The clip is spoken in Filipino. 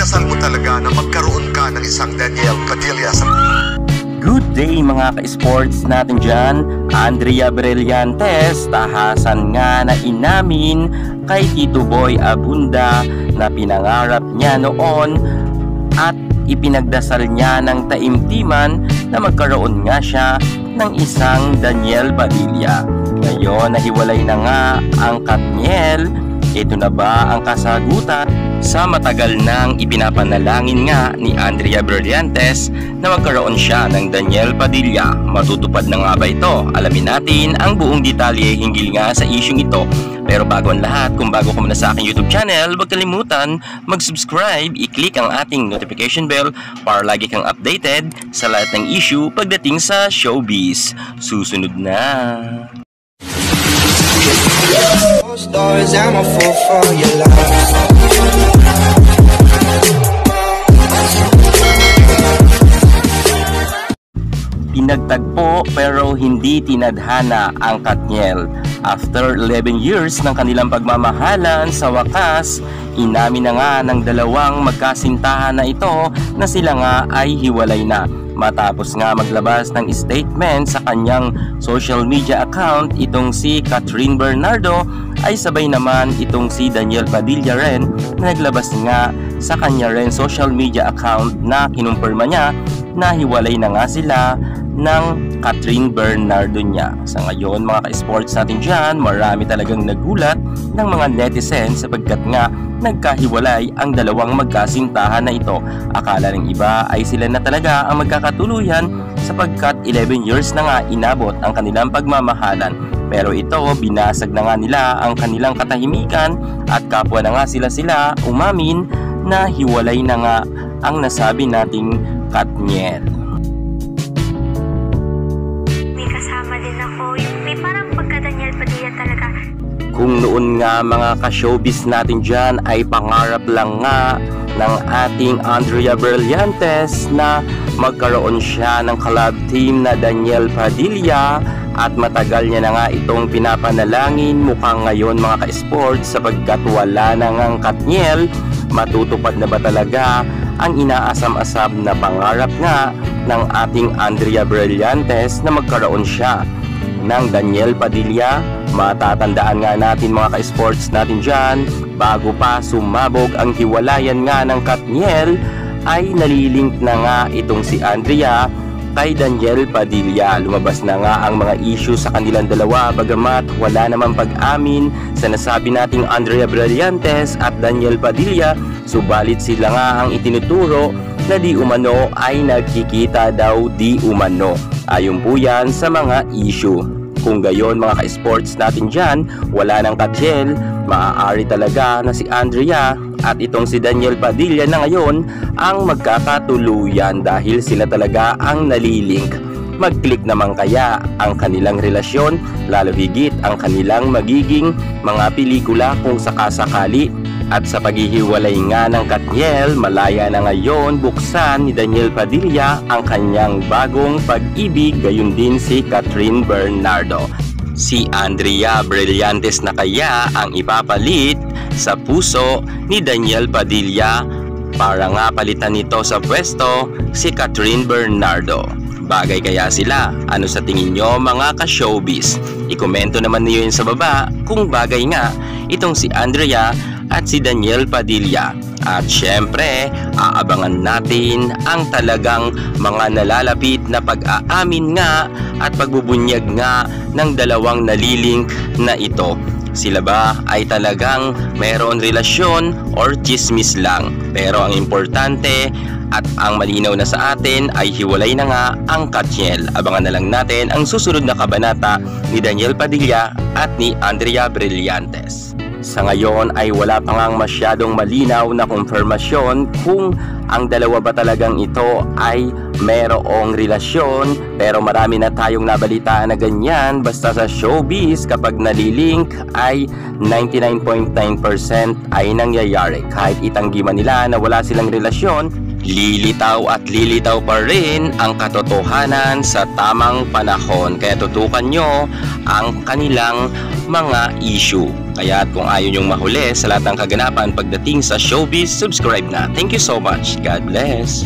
Ipinagdasal mo talaga na magkaroon ka ng isang Daniel Padilla sa... Good day mga ka-sports natin dyan. Andrea Brillantes tahasan nga na inamin kay Tito Boy Abunda na pinangarap niya noon at ipinagdasal niya ng taimtiman na magkaroon nga siya ng isang Daniel Padilla. Ngayon nahiwalay na nga ang Katniel. Ito na ba ang kasagutan sa matagal nang ipinapanalangin nga ni Andrea Brillantes na magkaroon siya ng Daniel Padilla? Matutupad na nga ba ito? Alamin natin ang buong detalye hinggil nga sa isyung ito. Pero bago ang lahat, kung bago ka muna sa aking YouTube channel, huwag kalimutan mag-subscribe, i-click ang ating notification bell para lagi kang updated sa lahat ng issue pagdating sa showbiz. Susunod na! Stars, I'm a fool for your love. Pinagtagpo pero hindi tinadhana ang Katniel. After 11 years ng kanilang pagmamahalan, sa wakas, inamin na nga ng dalawang magkasintahan na ito na sila nga ay hiwalay na. Matapos nga maglabas ng statement sa kanyang social media account, itong si Catherine Bernardo ay sabay naman itong si Daniel Padilla rin na naglabas nga sa kanya rin social media account na kinumpirma niya na hiwalay na nga sila ng Catherine Bernardo niya. Sa ngayon mga ka-sports natin dyan, marami talagang nagulat ng mga netizens sapagkat nga nagkahiwalay ang dalawang magkasintahan na ito. Akala ng iba ay sila na talaga ang magkakatuluyan sapagkat 11 years na nga inabot ang kanilang pagmamahalan. Pero ito, binasag na nga nila ang kanilang katahimikan at kapwa na nga sila umamin na hiwalay na nga ang nasabi nating Katniel. May kasama din ako, may parang pagka-Daniel Padilla talaga. Kung noon nga mga ka-showbiz natin dyan ay pangarap lang nga ng ating Andrea Brillantes na magkaroon siya ng collab team na Daniel Padilla at matagal niya na nga itong pinapanalangin. Mukhang ngayon mga ka-sports sapagkat wala na ngang Katniel, matutupad na ba talaga ang inaasam-asam na pangarap nga ng ating Andrea Brillantes na magkaroon siya ng Daniel Padilla? Matatandaan nga natin mga ka-sports natin dyan, bago pa sumabog ang hiwalayan nga ng Katniel ay nalilink na nga itong si Andrea kay Daniel Padilla. Lumabas na nga ang mga issue sa kanilang dalawa bagamat wala namang pag-amin sa nasabi nating Andrea Brillantes at Daniel Padilla, subalit sila nga ang itinuturo na di umano ay nagkikita daw di umano. Ayon po yan sa mga issue. Kung gayon mga ka-sports natin dyan, wala ng Katniel, maaari talaga na si Andrea at itong si Daniel Padilla na ngayon ang magkakatuluyan dahil sila talaga ang nalilink. Mag-click naman kaya ang kanilang relasyon, lalo higit ang kanilang magiging mga pelikula kung sakasakali. At sa paghihiwalay nga ng Katniel, malaya na ngayon buksan ni Daniel Padilla ang kanyang bagong pag-ibig, gayon din si Catherine Bernardo. Si Andrea Brillantes na kaya ang ipapalit sa puso ni Daniel Padilla para nga palitan nito sa pwesto si Catherine Bernardo. Bagay kaya sila? Ano sa tingin nyo mga ka-showbiz? I-komento naman niyo yun sa baba kung bagay nga itong si Andrea at si Daniel Padilla. At syempre, aabangan natin ang talagang mga nalalapit na pag-aamin nga at pagbubunyag nga ng dalawang nalilink na ito. Sila ba ay talagang mayroon relasyon or chismis lang? Pero ang importante at ang malinaw na sa atin ay hiwalay na nga ang Katniel. Abangan na lang natin ang susunod na kabanata ni Daniel Padilla at ni Andrea Brillantes. Sa ngayon ay wala pa ngang masyadong malinaw na konfirmasyon kung ang dalawa ba talagang ito ay mayroong relasyon, pero marami na tayong nabalitaan na ganyan. Basta sa showbiz kapag nalilink ay 99.9% ay nangyayari. Kahit itanggi man nila na wala silang relasyon, lilitaw at lilitaw pa rin ang katotohanan sa tamang panahon. Kaya tutukan nyo ang kanilang mga issue. Kaya kung ayaw nyong mahuli sa lahat ng kaganapan pagdating sa showbiz, subscribe na. Thank you so much. God bless.